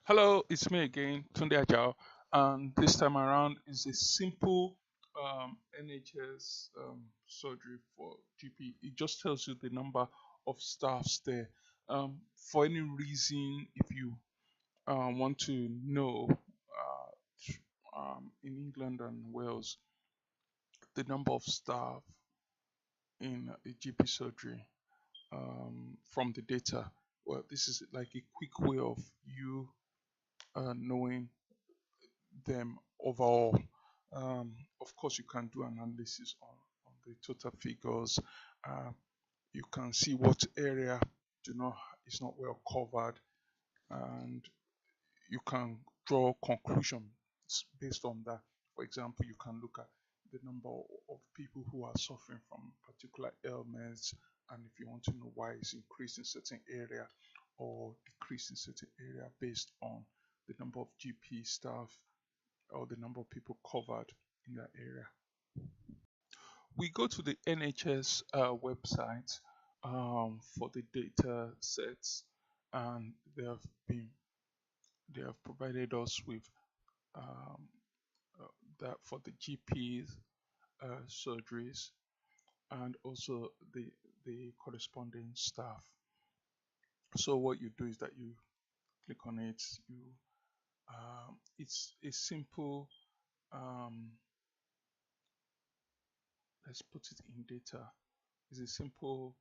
Hello, it's me again, Tunde Ajao, and this time around is a simple NHS surgery for GP. It just tells you the number of staffs there. For any reason, if you want to know in England and Wales the number of staff in a GP surgery from the data, well, this is like a quick way of you knowing them overall. Of course, you can do analysis on the total figures. Uh, you can see what area do not is not well covered, and you can draw conclusions based on that. For example, you can look at the number of people who are suffering from particular ailments, and if you want to know why it's increased in certain area or decreased in certain area based on the number of GP staff or the number of people covered in that area. We go to the NHS website for the data sets, and they have provided us with um, that for the GPs surgeries and also the corresponding staff. So what you do is that you click on it. It's a simple let's put it in data. It's a simple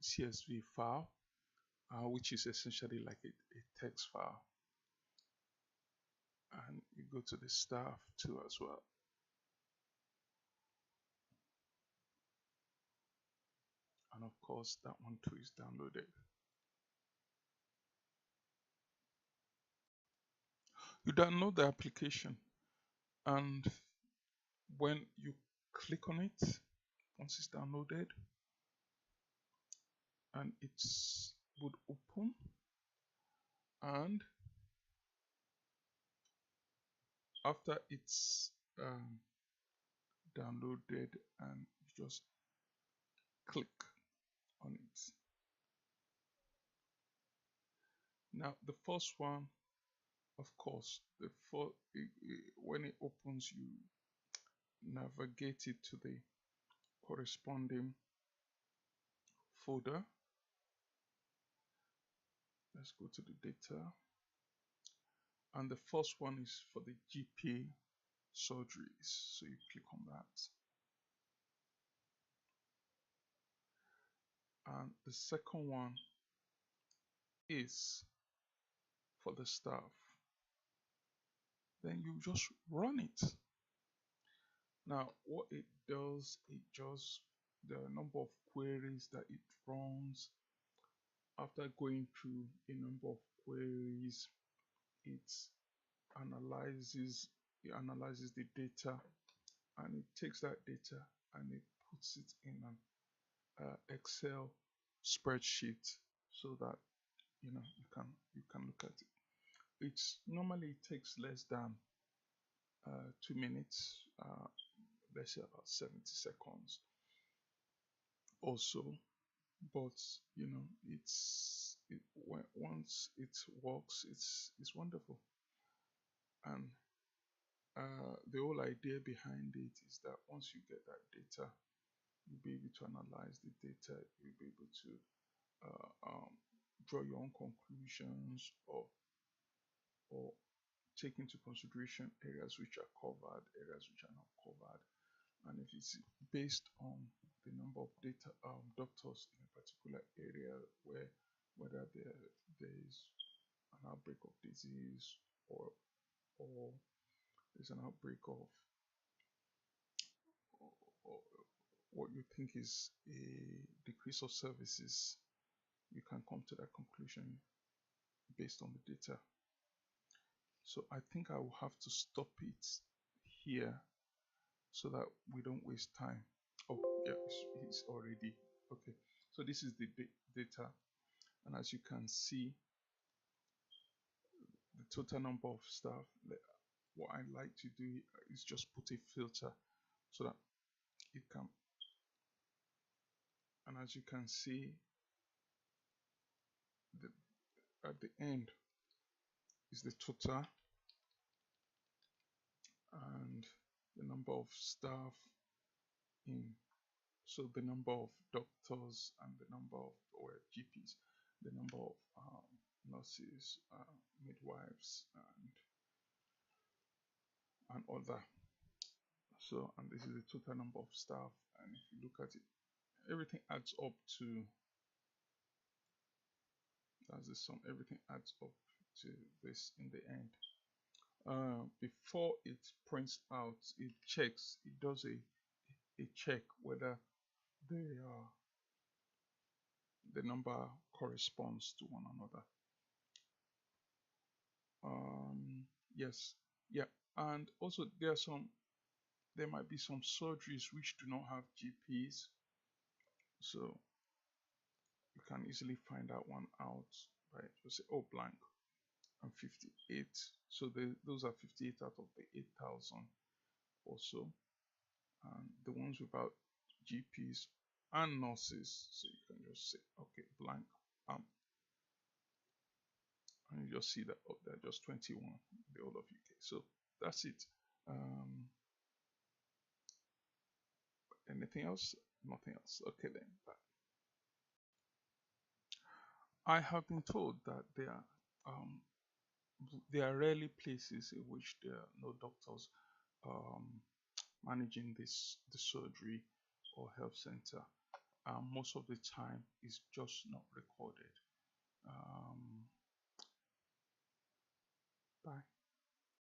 CSV file, which is essentially like a text file. And you go to the staff too as well. And of course, that one too is downloaded. You download the application, and when you click on it, once it's downloaded, and it would open, and after it's downloaded, and you just click on it. Now, the first one, of course, when it opens, you navigate it to the corresponding folder. Let's go to the data. And the first one is for the GP surgeries. So you click on that. And the second one is for the staff. Then you just run it. Now, what it does, it just the number of queries that it runs. After going through a number of queries, it analyzes the data, and it takes that data and it puts it in an Excel spreadsheet so that you can look at it. It's normally takes less than 2 minutes, let's say about 70 seconds or so. But once it works, it's wonderful. And the whole idea behind it is that once you get that data, you'll be able to analyze the data, you'll be able to draw your own conclusions, or take into consideration areas which are covered, areas which are not covered. And if it's based on the number of data doctors in a particular area, whether there is an outbreak of disease, or there's an outbreak of or what you think is a decrease of services, you can come to that conclusion based on the data. So I think I will have to stop it here so that we don't waste time. Oh, yeah, it's already okay. So this is the data, and as you can see, the total number of staff. What I like to do is just put a filter so that it can, and as you can see, the at the end is the total, and the number of staff in, so the number of doctors and the number of, or GPs, the number of nurses, midwives, and other. So, and this is the total number of staff, and if you look at it, everything adds up to, that's the sum, everything adds up to this in the end. Before it prints out, it checks, it does a check whether the number corresponds to one another. Yes, yeah, and also there might be some surgeries which do not have GPs, so you can easily find that one out by just say, oh, blank and 58. So those are 58 out of the 8,000 or so, and the ones without GPs and nurses, so you can just say, okay, blank, and you just see that up there, just 21 in the whole of UK. So that's it. Anything else? Nothing else. Okay then. Bye. I have been told that there are rarely places in which there are no doctors managing the surgery or health center. Most of the time, it's just not recorded. Bye.